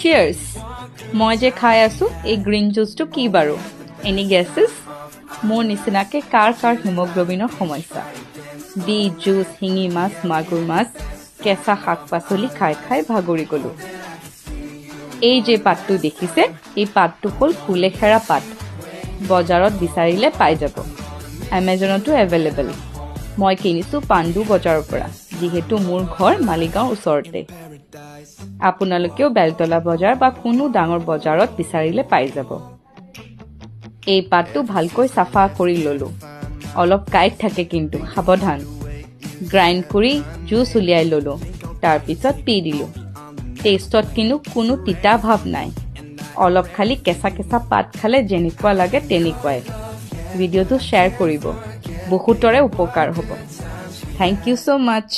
Cheers. মই যে খাই আছোঁ এই গ্ৰীণ জুচটো কি বাৰু? Any gases? মোৰ নিচিনাকৈ কাৰ হিমোগ্ল'বিনৰ সমস্যা? বিট জুচ, শিঙি মাছ, মাগুৰ মাছ, কেঁচা শাক পাচলি খাই খাই ভাগৰি গ'লোঁ। এই যে পাতটো দেখিছে, এই পাতটো হ'ল কুলেখেৰা পাত। বজাৰত বিচাৰিলে পাই যাব। এমেজনতো এভেইলেবল। মই কিনিছোঁ পাণ্ডু বজাৰৰ পৰা, যিহেতু মোৰ ঘৰ মালিগাঁৱৰ ওচৰতে। আপোনালোকেও বেলতলা বজাৰ বা কোনো ডাঙৰ বজাৰত বিচাৰিলে পাই যাব। এই পাতটো ভালকৈ চাফা কৰি ল'লোঁ। অলপ কাঁইট থাকে কিন্তু সাৱধান। গ্ৰাইণ্ড কৰি জুচ উলিয়াই ল'লোঁ। তাৰপিছত পি দিলোঁ। টেষ্টত কিন্তু কোনো তিতা ভাৱ নাই। অলপ খালি কেঁচা কেঁচা পাত খালে যেনেকুৱা লাগে তেনেকুৱাই। ভিডিঅ'টো শ্বেয়াৰ কৰিব, বহুতৰে উপকাৰ হ'ব। Thank you so' much.